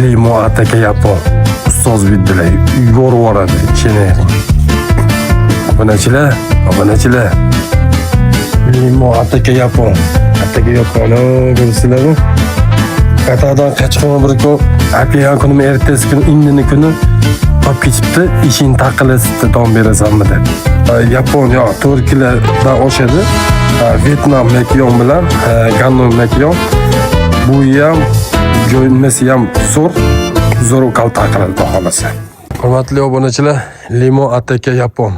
Limon ataka yapon. Ustoz videolar yorvoradi ichini. Obunachilar. Limon ataka yapon. Ataka yaponi bilsizlarmi? Qatag'dan qochqon bir kun, apiyan kuni ertasi kun indini kuni olib ketibdi, ishing taqilasi don berasanmi deb. Yapon yo Turkiyalarda o'shadi. Vyetnam makyon bilan Gannon makyon. Bu ham jo'nmasi ham zo'r kalta qiladi xohlasa. Hurmatli obunachilar, limon ataka yapon.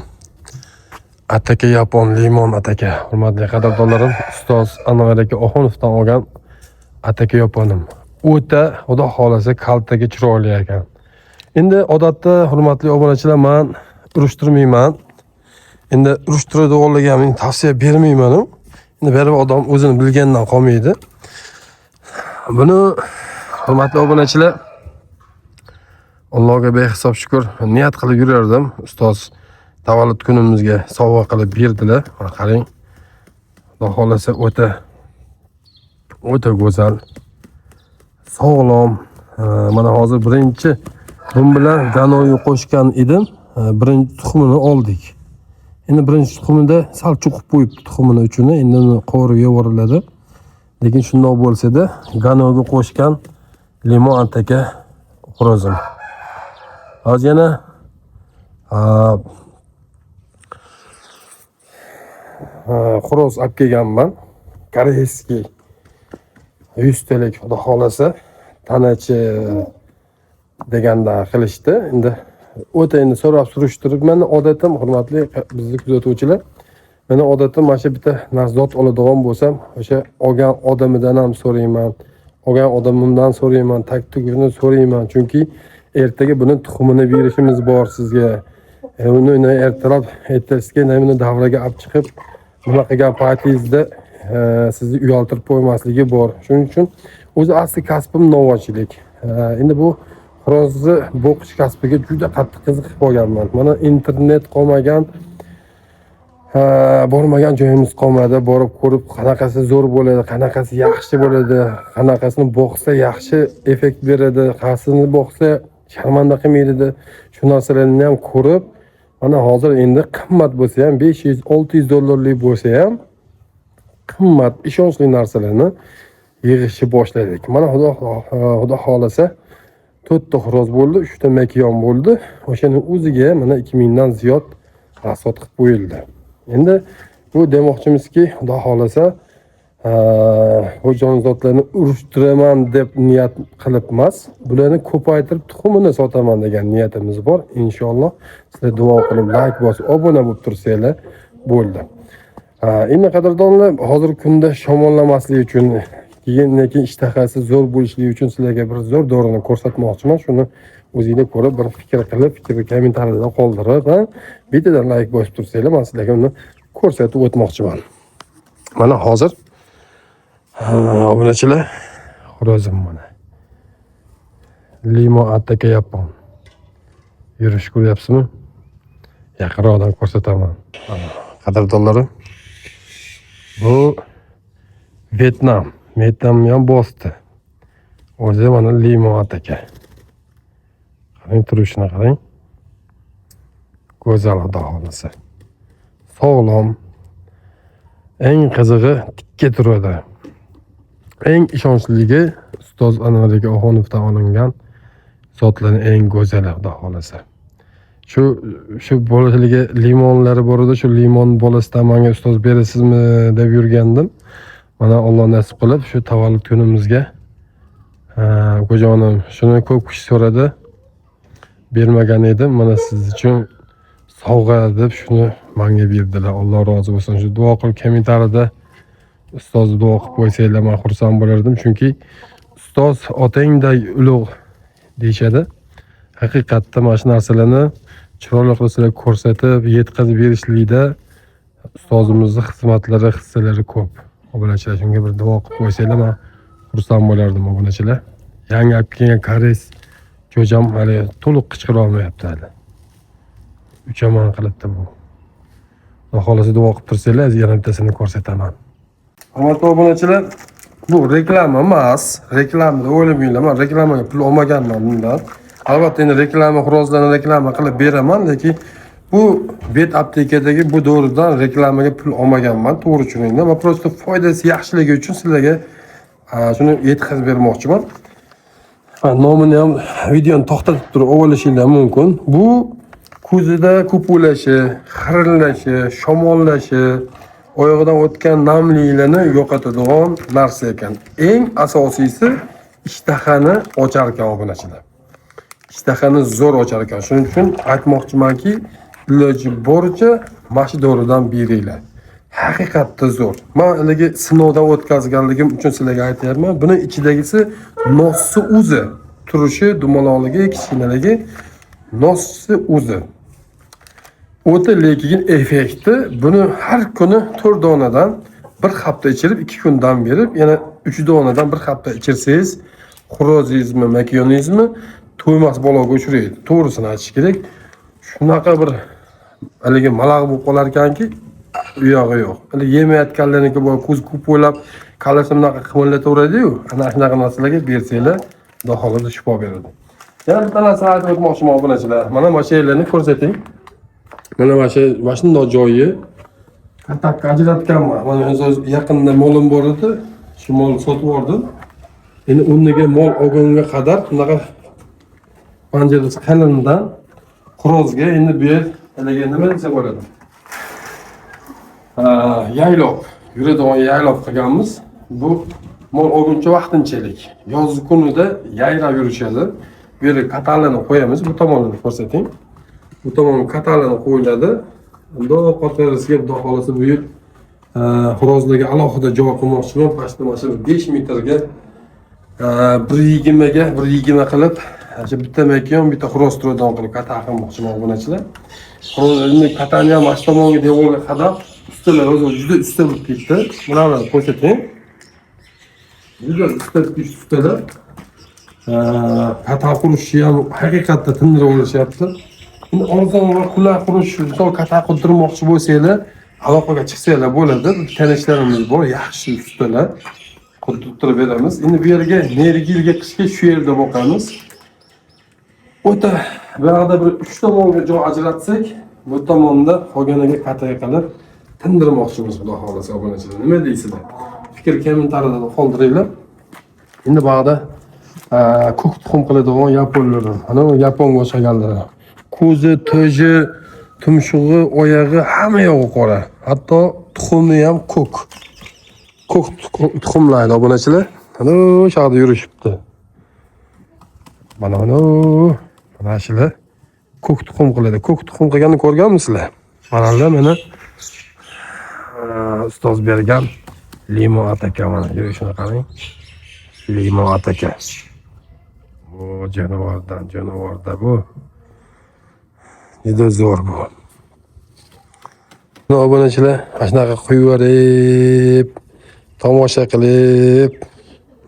Ataka yapon, limon ataka. Hurmatli qadrdonlarim, ustoz Anvar aka Oxunovdan olgan ataka yaponim. O'ta, xudo xolasa kaltaga chiroyli ekan. Endi odatda hurmatli obunachilar, men urushtirmayman. Endi urushtiradiganlarga tavsiya bermayman. Endi baribir odam o'zini bilgandan qolmaydi. Buni hurmatli obunachilar, Allohga behisob shukr niyat qilib yurardim. Ustoz tavallud kunimizga sovg'a qilib berdilar. Qarang. Xudo xolasa o'ta go'zal, sog'lom. Mana hozir birinchi bun bilan ganoyi qo'shgan edim. Birinchi tuxumini oldik. Endi birinchi tuxumida sal cho'qib qo'yibdi tuxumini uchun. Endi uni qovurib yuboriladi. Lekin shundoq bo'lsa-da, ganoga qo'shgan limon ataka xo'rozim. Hozir yana xo'roz olib kelganman. Koreyskiy 100 tlik xudo xolasa tanachi deganda qilishdi. Endi o'ta so'rab surishtirib, meni odatim hurmatli bizni kuzatuvchilar, meni odatim mana shu bitta narzot oladigan bo'lsam, o'sha olgan odamidan ham so'rayman, olgan odamimdan so'rayman, taktugini so'rayman, chunki ertaga buni tuxumini berishimiz bor sizga. Uni ertalab ertasiga nimani davraga olib chiqib, nima qilgan paytingizda sizni uyaltirib qo'ymasligi bor. Shuning uchun o'zi asli kasbim novochilik. Endi bu xo'rozni boqish kasbiga juda qattiq qiziqib qolganman. Mana internet qolmagan, bormagan joyimiz qolmadi. Borib ko'rib, qanaqasi zo'r bo'ladi, qanaqasi yaxshi bo'ladi, qanaqasini boqsa yaxshi effekt beradi, qanaqasini boqsa sharmanda qilmaydi. Shu narsalarni ham ko'rib, mana hozir endi qimmat bo'lsa ham 500-600 dollarlik bo'lsa ham qimmat, ishonchli narsalarni yig'ishni boshladik. Mana xudo xolasa 4 ta xo'roz bo'ldi, 3 ta makyon bo'ldi. O'shaning o'ziga mana 2000 dan ziyod rasvot qilib qo'yildi. Endi bu demoqchimizki, xudo xolasa bu jonzotlarni urushtiraman deb niyat qilib emas, bularni ko'paytirib tuxumini sotaman degan niyatimiz bor. Inshaalloh sizlar duo qilib, like bosib, obuna bo'lib tursanglar bo'ldi. Endi qadrdonlar, hozirgi kunda shamollamaslik uchun, keyin ishtahasi zo'r bo'lishligi uchun sizlarga bir zo'r dorini ko'rsatmoqchiman. Shuni o'zingizlar ko'rib, bir fikr qilib, fikrni kommentariyada qoldirib, bittadan like bosib tursanglar, men sizlarga uni ko'rsatib o'tmoqchiman. Mana hozir obunachilar, xo'rozim mana. Limon ataka yapon. Yurish ko'ryapsizmi? Yaqinroqdan ko'rsataman. Qadrdonlarim, bu Vyetnam ham bosdi. O'zi mana limon ataka. Qarang, turishini qarang. Go'zal xudo xolasa. Sog'lom. Eng qizig'i tikka turadi. Eng ishonchliligi ustoz Anvar aka Oxunovdan olingan zotlarning eng go'zali xudo xolasa. Shu bolaligi limonlari bor edi, shu limon bolasidan menga ustoz berasizmi deb yurgandim. Mana Alloh nasib qilib shu tavallud kunimizga qo'jonim shuni ko'p kishi so'radi. Bermagan edim. Mana siz uchun sovg'a deb shuni menga berdilar. Alloh rozi bo'lsin. Shu duo qilib kommentariyada ustoz duo qilib qo'ysanglar men xursand bo'lardim, chunki ustoz otangday ulug' deyshadi. Haqiqatda mana shu narsalarni chiroyli qilib ko'rsatib, yetkazib berishlikda ustozimizning xizmatlari, hissalari ko'p. Obunachilar, shunga bir duo qilib qo'ysanglar, men xursand bo'lardim obunachilar. Yangi olib kelgan koreys jo'jam hali to'liq qichqira olmayapti hali. Uchaman qilibdi bu. Xudo xolasa duo qilib tursanglar, yana bittasini ko'rsataman. Hurmatli obunachilar, Bu reklama emas. Reklamni o'ylamanglar. Men reklamaga pul olmaganman bundan. Albatta endi reklama xurozlarni reklama qilib beraman, lekin bu bet aptekadagi bu doridan reklamaga pul olmaganman. To'g'ri tushuninglar. Men prosta foydasi yaxshiligi uchun sizlarga shuni yetkazib bermoqchiman. Nomini ham videoni to'xtatib turib olishinglar mumkin. Bu ko'zida ko'pulashi, xirillashi, shamollashi, oyog'idan o'tgan namliklarni yo'qotadigan narsa ekan. Eng asosiysi ishtahani ochar ekan obunachilar. Ishtahani zo'r ochar ekan. Shuning uchun aytmoqchimanki, iloji boricha mana shu doridan beringlar. Haqiqatda zo'r. Men haligi sinovdan o'tkazganligim uchun sizlarga aytyapman. Buni ichidagisi nossi o'zi, turishi, dumaloqligi, kichkinaligi nossi o'zi. O'ta lekin effekti buni har kuni 4 donadan bir hafta ichirib 2 kun dam berib, yana 3 donadan bir hafta ichirsangiz, xurozizmi, makionizmi to'ymas baloga uchraydi. To'g'risini aytish kerak. Shunaqa bir haligi malaq bo'lib qolar ekanki, u yog'i yo'q. Hali yemayotganlarniki bor, ko'z ko'p o'ylab, kalasi bunaqa qimirlataveradi-yu. Ana shunaqa narsalarga bersanglar, Xudo xolida shifo beradi. Yana bitta narsa aytib o'tmoqchiman obunachilar. Mana mana shu yerlarni ko'rsating. Mana mana shunday joyi katakka ajratganman. Mana o'z yaqinda molim bor edi. Shu mol sotib oldim. Endi o'rniga mol olgunga qadar bunaqa panjarasi qalindan xurozga endi bu yer haligi nima desa bo'ladi? Yaylov, yuradigan yaylov qilganmiz. Bu mol olguncha vaqtinchalik. Yoz kunida yayrab yurishadi. Bu yerga katalini qo'yamiz. Bu tomonini ko'rsating. Bu tomonga katalini qo'yiladi. Unda qotarasiga xudo xolasa bu yer xurozlarga alohida joy qilmoqchiman. Pastda mana shu 5 metrga 1.20 ga 1.20 qilib, shu bitta makion, bitta xuroz turadigan qilib kata qilmoqchiman obunachilar. Xurozlarni katani ham mana tomonga devorga qadab ustalar o'zi juda usta bo'lib ketdi. Bularni ko'rsating. Juda usta ustalar. Kata qurishni ham haqiqatda tindirib olishyapti. Endi arzon va qulay qurish, misol kata qurdirmoqchi bo'lsanglar, aloqaga chiqsanglar bo'ladi. Tanishlarimiz bor, yaxshi ustalar. Qurdirib beramiz. Endi bu yerga nergilga qishga shu yerda boqamiz. O'ta ba'da bir 3 tomonga joy ajratsak, bu tomonda qolganiga qat'iy qilib tindirmoqchimiz xudo xolasa obunachilar. Nima deysizlar? Fikr kommentariyada qoldiringlar. Endi ba'da ko'k tuxum qiladigan yaponlar. Ana yaponga o'xshaganlar. Ko'zi, to'ji, tumshug'i, oyog'i hamma yog'i qora. Hatto tuxumi ham ko'k. Ko'k tuxumlaydi obunachilar. Ana shu yerda yurishibdi. Mana shular ko'k tuxum qiladi. Ko'k tuxum qilganini ko'rganmisizlar? Mana ustoz bergan limon ataka mana yurishini qarang. Limon ataka. Bu jonivorda bu. Juda zo'r bu. Obunachilar, mana shunaqa qo'yib, tomosha qilib,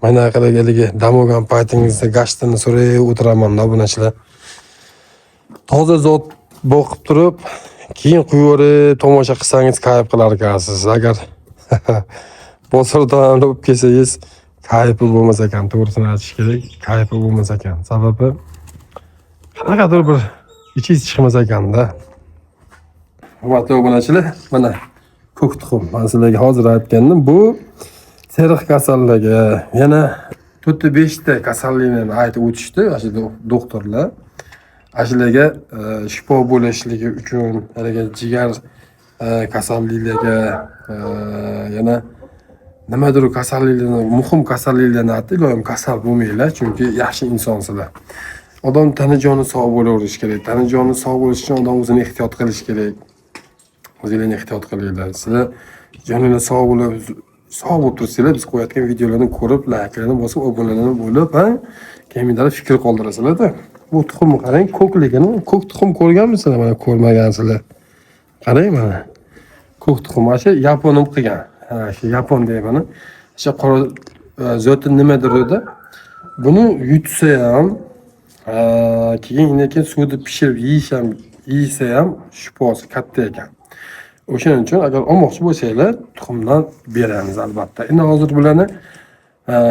mana qilganligi dam olgan paytingizda gashtini so'rayib o'tiraman obunachilar. Toza zot boqib turib, keyin qo'yib tomosha qilsangiz kayf qilar ekansiz. Agar bozordan olib kelsangiz kayfi bo'lmas ekan, to'g'risini aytish kerak, kayfi bo'lmas ekan. Sababi qanaqadir bir ichingiz chiqmas ekanda. Hurmatli obunachilar, mana ko'k tuxum. Men sizlarga hozir aytgandim, bu teriq kasalligi, yana 4-5 ta kasalliklarni aytib o'tishdi, shu doktorlar. Ashularga shifo bo'lishligi uchun, haliga jigar kasalliklariga, yana nimadir kasalliklarni, muhim kasalliklarni aytdi, iloyim kasal bo'lmanglar, chunki yaxshi insonsizlar. Odam tani joni sog' bo'laverish kerak. Tani joni sog' bo'lish uchun odam o'zini ehtiyot qilish kerak. O'zingizlarni ehtiyot qilinglar. Sizlar joningiz sog' bo'lib tursanglar, biz qo'yayotgan videolarni ko'rib, layklarni bosib, obunalarni bo'lib, kommentarda fikr qoldirasizlar-da. Bu tuxumni qarang, ko'kligini, ko'k tuxum ko'rganmisizlar? Mana ko'rmagansizlar. Qarang mana. Ko'k tuxum mana yaponim qilgan. Shu yapon deyman. Shu qora zoti nimadir edi? Buni yutsa ham, keyin suvda pishirib yeysa ham shifosi katta ekan. O'shaning uchun agar olmoqchi bo'lsanglar, tuxumdan beramiz albatta. Endi hozir bularni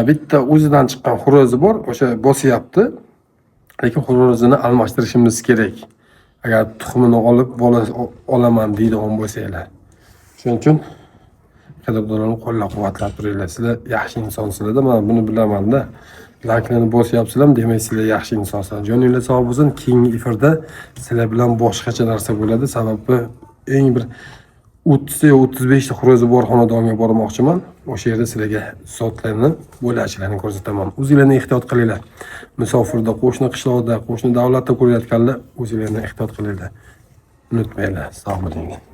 bitta o'zidan chiqqan xo'rozi bor, o'sha bosyapti. Lekin xo'rozini almashtirishimiz kerak. Agar tuxumini olib bola olaman deydigan bo'lsanglar. Shuning uchun qadrdonlarni qo'llab-quvvatlab turinglar. Sizlar yaxshi insonsizlar-da, men buni bilaman-da. Layklarni bosyapsizlar, demak sizlar yaxshi insonsizlar. Joninglar sog' bo'lsin. Keyingi efirda sizlar bilan boshqacha narsa bo'ladi. Sababi eng bir 30 yo 35 ta xo'rozi bor xonadonga bormoqchiman. O'sha yerda sizlarga soatlarni bo'lachilarni ko'rsataman. O'zinglarni ehtiyot qilinglar. Musofirda, qo'shni qishloqda, qo'shni davlatda ko'rayotganlar o'zinglarni ehtiyot qilinglar. Unutmanglar. Sog' bo'linglar.